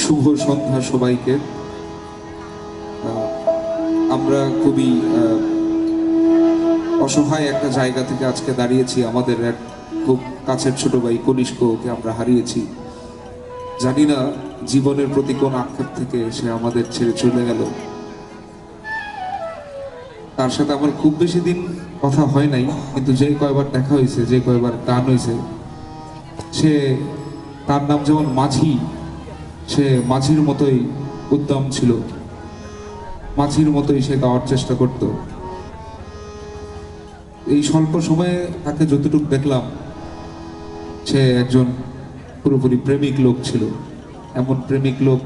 শুভ সন্ধ্যা সবাইকে। আমরা খুবই অসহায় একটা জায়গা থেকে আজকে দাঁড়িয়েছি। আমাদের এক খুব কাছের ছোট ভাই কনিষ্ককে আমরা হারিয়েছি। জানি না জীবনের প্রতি কোন আক্ষেপ থেকে সে আমাদের ছেড়ে চলে গেল। তার সাথে আমার খুব বেশি দিন কথা হয় নাই, কিন্তু যে কয়বার দেখা হয়েছে, যে কয়বার গান হয়েছে, সে তার নাম যেমন মাঝি, সে মাঝির মতোই উদ্যম ছিল, মাঝির মতোই সে গাওয়ার চেষ্টা করত। এই স্বল্প সময়ে তাকে যতটুকু দেখলাম, সে একজন পুরোপুরি প্রেমিক লোক ছিল। এমন প্রেমিক লোক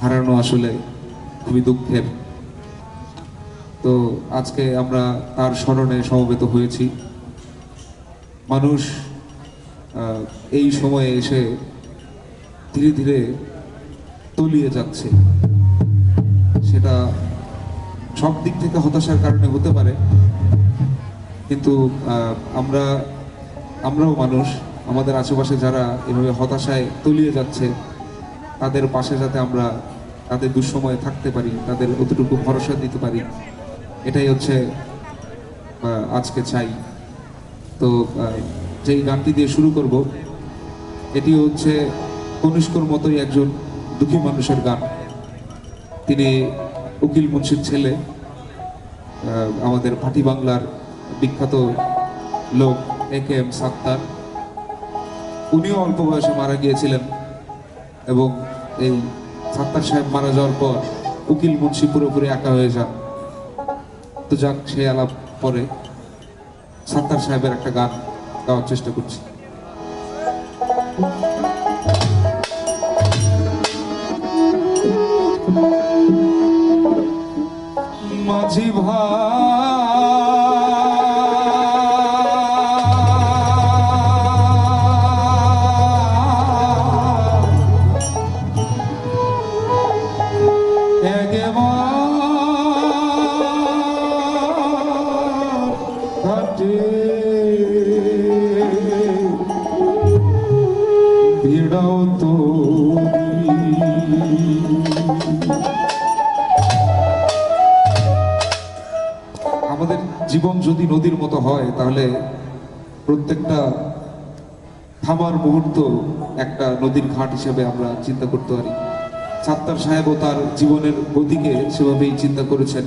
হারানো আসলে খুবই দুঃখের। তো আজকে আমরা তার স্মরণে সমবেত হয়েছি। মানুষ এই সময়ে এসে ধীরে ধীরে তলিয়ে যাচ্ছে। সেটা সব দিক থেকে হতাশার কারণে হতে পারে, কিন্তু আমরাও মানুষ। আমাদের আশেপাশে যারা এভাবে হতাশায় তলিয়ে যাচ্ছে, তাদের পাশে যাতে আমরা তাদের দুঃসময়ে থাকতে পারি, তাদের অতটুকু ভরসা দিতে পারি, এটাই হচ্ছে আজকে চাই। তো যেই গানটি দিয়ে শুরু করব, এটি হচ্ছে কনিষ্কর মতোই একজন দুঃখী মানুষের গান। তিনি উকিল মুন্সির ছেলে, আমাদের ভাটি বাংলার বিখ্যাত লোক AKM সাত্তার। উনিও অল্প বয়সে মারা গিয়েছিলেন, এবং এই সাত্তার সাহেব মারা যাওয়ার পর উকিল মুন্সি পুরোপুরি একা হয়ে যান। তো যাক, সে আলাপ পরে সাত্তার সাহেবের একটা গান গাওয়ার চেষ্টা করছি। মাঝি ভিড়াও তো আমাদের জীবন যদি নদীর মতো হয়, তাহলে প্রত্যেকটা থামার মুহূর্ত একটা নদীর ঘাট হিসেবে আমরা চিন্তা করতে পারি। সাত্তার সাহেবও তার জীবনের গতিকে সেভাবেই চিন্তা করেছেন।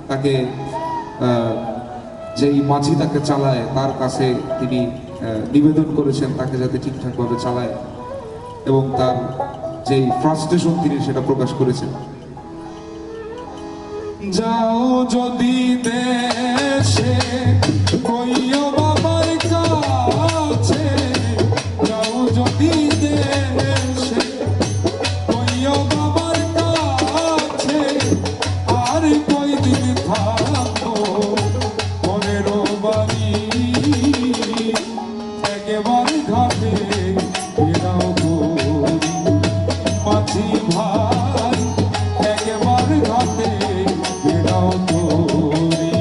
তাকে যেই মাঝি তাকে চালায়, তার কাছে তিনি নিবেদন করেছেন তাকে যাতে ঠিকঠাকভাবে চালায়, এবং তার যেই ফ্রাস্ট্রেশন তিনি সেটা প্রকাশ করেছেন। যাও যদি দেশে কইও বাবার কাছে, যাও যদি দেশে কইও বাবার কাছে, আর কয়দিন থাকো পরের বাড়ি, একেবারে ঘাটে ফেরাও করি। মাঝি ভাই একেবারে ঘাটে ফেরাও করি।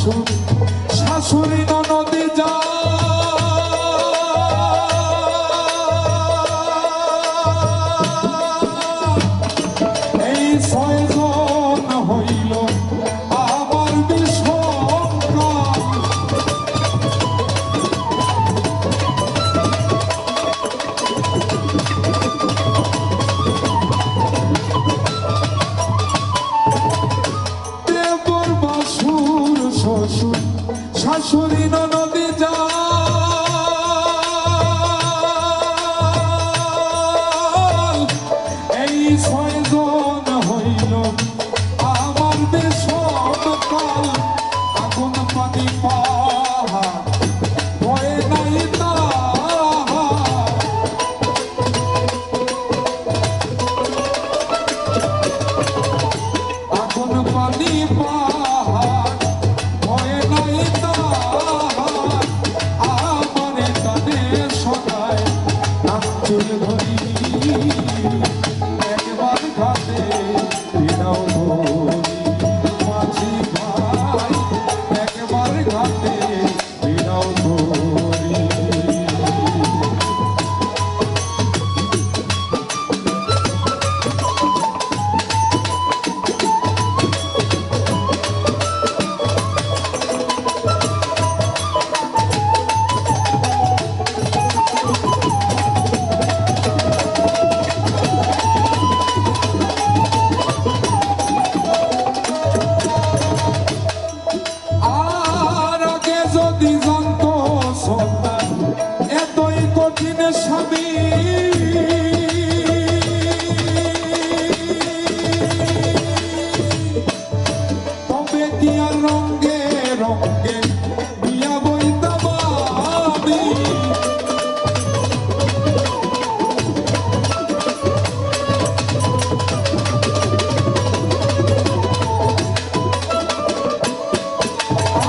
শ্বশুর শাশুড়ি ননদে যা এই ছয়জন হইল আমার বিষঙ্কাল। দেবর বাসুর শ্বশুর শাশুড়ি ননদে যা এই ছয়জন হইল আমার বিষঙ্কাল। আগুন পানি পাহাড় ভয়ে নাই তাহার। আগুন পানি পাহাড় ভয়ে নাই তাহার। আমারে কানে শোনায় নাচুল ধরি একবার ঘাটে বিনাও ধরি। মাঝি ভাই একবার ঘাটে বিনাও ধরি। আর আগে যদি জানতো সন্তান এতই কঠিন স্বামী, তবে কি আর রঙ্গে রঙ্গে বিয়া বইতাম আমি।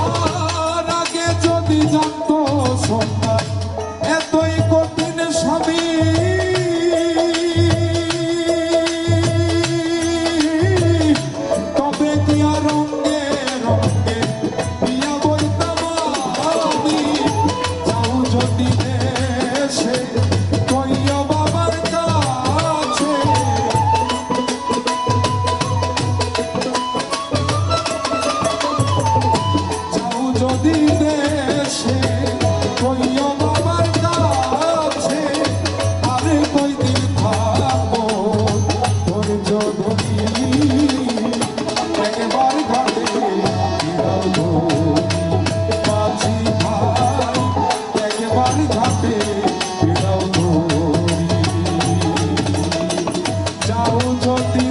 আর আগে যদি জানতো সন্তান এতই কঠিন স্বামী, তবে কি আর রঙ্গে রঙ্গে বিয়া বইতাম আমি। যাও যদি দেশে কইয়া বাবার কাছে, যাও যদি দেশে কইয়া বাবার কাছে। আরে কয়দিন থাকবো ধৈর্য ধরি একবার ঘাটে বিনাও ধরি। মাঝি ভাই একবার ঘাটে বিনাও ধরি। যাও যদি